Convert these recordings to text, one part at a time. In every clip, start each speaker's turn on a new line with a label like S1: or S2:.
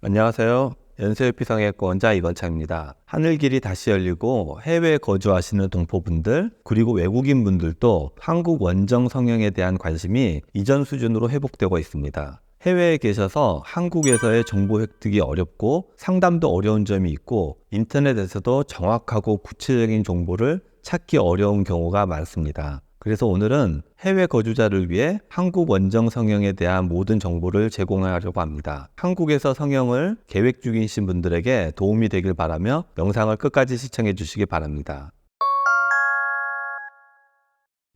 S1: 안녕하세요. 연세의피성형외과 원장 이건창입니다. 하늘길이 다시 열리고 해외에 거주하시는 동포분들 그리고 외국인 분들도 한국 원정 성형에 대한 관심이 이전 수준으로 회복되고 있습니다. 해외에 계셔서 한국에서의 정보 획득이 어렵고 상담도 어려운 점이 있고 인터넷에서도 정확하고 구체적인 정보를 찾기 어려운 경우가 많습니다. 그래서 오늘은 해외 거주자를 위해 한국 원정 성형에 대한 모든 정보를 제공하려고 합니다. 한국에서 성형을 계획 중이신 분들에게 도움이 되길 바라며 영상을 끝까지 시청해 주시기 바랍니다.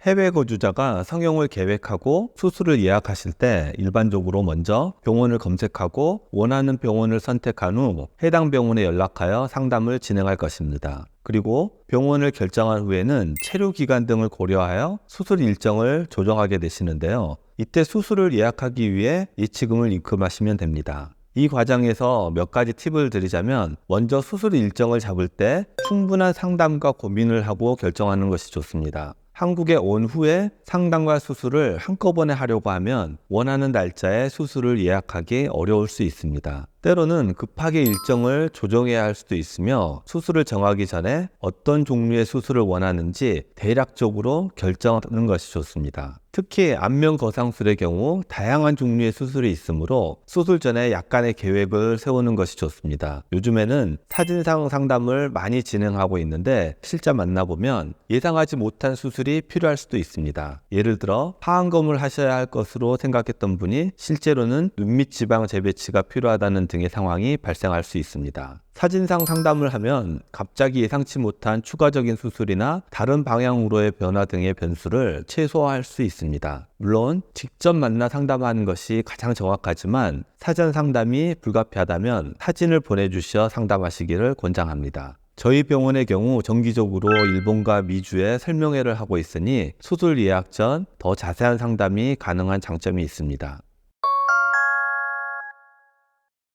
S1: 해외 거주자가 성형을 계획하고 수술을 예약하실 때 일반적으로 먼저 병원을 검색하고 원하는 병원을 선택한 후 해당 병원에 연락하여 상담을 진행할 것입니다. 그리고 병원을 결정한 후에는 체류 기간 등을 고려하여 수술 일정을 조정하게 되시는데요. 이때 수술을 예약하기 위해 예치금을 입금하시면 됩니다. 이 과정에서 몇 가지 팁을 드리자면 먼저 수술 일정을 잡을 때 충분한 상담과 고민을 하고 결정하는 것이 좋습니다. 한국에 온 후에 상담과 수술을 한꺼번에 하려고 하면 원하는 날짜에 수술을 예약하기 어려울 수 있습니다. 때로는 급하게 일정을 조정해야 할 수도 있으며 수술을 정하기 전에 어떤 종류의 수술을 원하는지 대략적으로 결정하는 것이 좋습니다. 특히 안면 거상술의 경우 다양한 종류의 수술이 있으므로 수술 전에 약간의 계획을 세우는 것이 좋습니다. 요즘에는 사진상 상담을 많이 진행하고 있는데 실제 만나보면 예상하지 못한 수술이 필요할 수도 있습니다. 예를 들어 하안검을 하셔야 할 것으로 생각했던 분이 실제로는 눈밑 지방 재배치가 필요하다는 등의 상황이 발생할 수 있습니다. 사진상 상담을 하면 갑자기 예상치 못한 추가적인 수술이나 다른 방향으로의 변화 등의 변수를 최소화할 수 있습니다. 물론 직접 만나 상담하는 것이 가장 정확하지만 사전 상담이 불가피하다면 사진을 보내주셔 상담하시기를 권장합니다. 저희 병원의 경우 정기적으로 일본과 미주에 설명회를 하고 있으니 수술 예약 전 더 자세한 상담이 가능한 장점이 있습니다.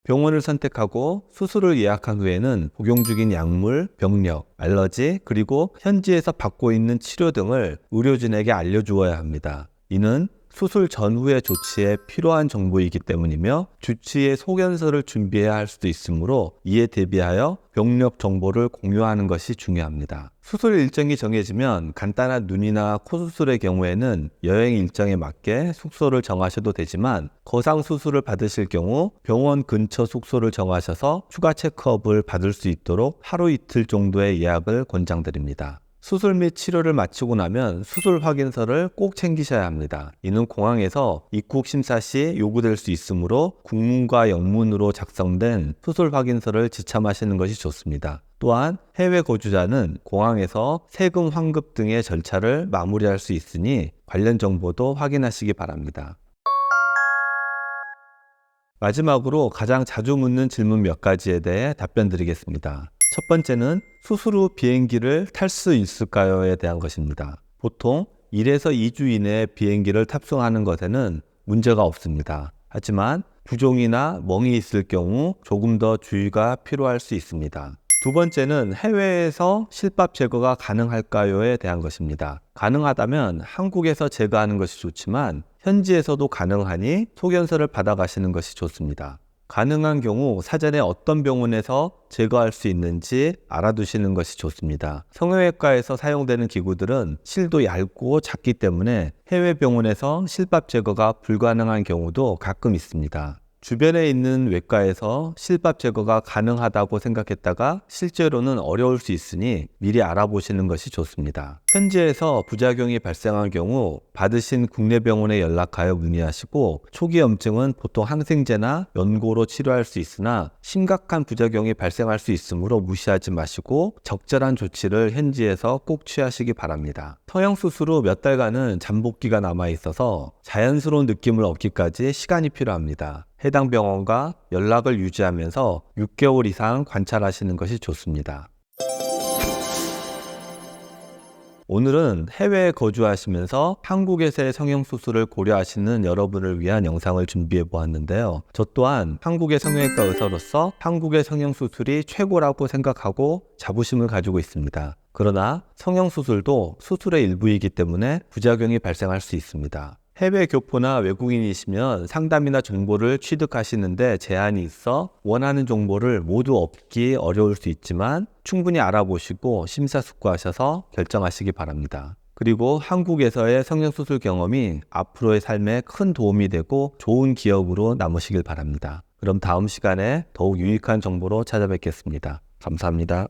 S1: 병원을 선택하고 수술을 예약한 후에는 복용 중인 약물, 병력, 알러지, 그리고 현지에서 받고 있는 치료 등을 의료진에게 알려주어야 합니다. 이는 수술 전후의 조치에 필요한 정보이기 때문이며 주치의 소견서를 준비해야 할 수도 있으므로 이에 대비하여 병력 정보를 공유하는 것이 중요합니다. 수술 일정이 정해지면 간단한 눈이나 코 수술의 경우에는 여행 일정에 맞게 숙소를 정하셔도 되지만 거상 수술을 받으실 경우 병원 근처 숙소를 정하셔서 추가 체크업을 받을 수 있도록 하루 이틀 정도의 예약을 권장드립니다. 수술 및 치료를 마치고 나면 수술 확인서를 꼭 챙기셔야 합니다. 이는 공항에서 입국 심사 시 요구될 수 있으므로 국문과 영문으로 작성된 수술 확인서를 지참하시는 것이 좋습니다. 또한 해외 거주자는 공항에서 세금 환급 등의 절차를 마무리할 수 있으니 관련 정보도 확인하시기 바랍니다. 마지막으로 가장 자주 묻는 질문 몇 가지에 대해 답변 드리겠습니다. 첫 번째는 수술 후 비행기를 탈 수 있을까요?에 대한 것입니다. 보통 1에서 2주 이내에 비행기를 탑승하는 것에는 문제가 없습니다. 하지만 부종이나 멍이 있을 경우 조금 더 주의가 필요할 수 있습니다. 두 번째는 해외에서 실밥 제거가 가능할까요?에 대한 것입니다. 가능하다면 한국에서 제거하는 것이 좋지만 현지에서도 가능하니 소견서를 받아가시는 것이 좋습니다. 가능한 경우 사전에 어떤 병원에서 제거할 수 있는지 알아두시는 것이 좋습니다. 성형외과에서 사용되는 기구들은 실도 얇고 작기 때문에 해외 병원에서 실밥 제거가 불가능한 경우도 가끔 있습니다. 주변에 있는 외과에서 실밥 제거가 가능하다고 생각했다가 실제로는 어려울 수 있으니 미리 알아보시는 것이 좋습니다. 현지에서 부작용이 발생한 경우 받으신 국내 병원에 연락하여 문의하시고 초기 염증은 보통 항생제나 연고로 치료할 수 있으나 심각한 부작용이 발생할 수 있으므로 무시하지 마시고 적절한 조치를 현지에서 꼭 취하시기 바랍니다. 성형수술 후 몇 달간은 잠복기가 남아있어서 자연스러운 느낌을 얻기까지 시간이 필요합니다. 해당 병원과 연락을 유지하면서 6개월 이상 관찰하시는 것이 좋습니다. 오늘은 해외에 거주하시면서 한국에서의 성형수술을 고려하시는 여러분을 위한 영상을 준비해 보았는데요. 저 또한 한국의 성형외과 의사로서 한국의 성형수술이 최고라고 생각하고 자부심을 가지고 있습니다. 그러나 성형수술도 수술의 일부이기 때문에 부작용이 발생할 수 있습니다. 해외 교포나 외국인이시면 상담이나 정보를 취득하시는데 제한이 있어 원하는 정보를 모두 얻기 어려울 수 있지만 충분히 알아보시고 심사숙고하셔서 결정하시기 바랍니다. 그리고 한국에서의 성형수술 경험이 앞으로의 삶에 큰 도움이 되고 좋은 기억으로 남으시길 바랍니다. 그럼 다음 시간에 더욱 유익한 정보로 찾아뵙겠습니다. 감사합니다.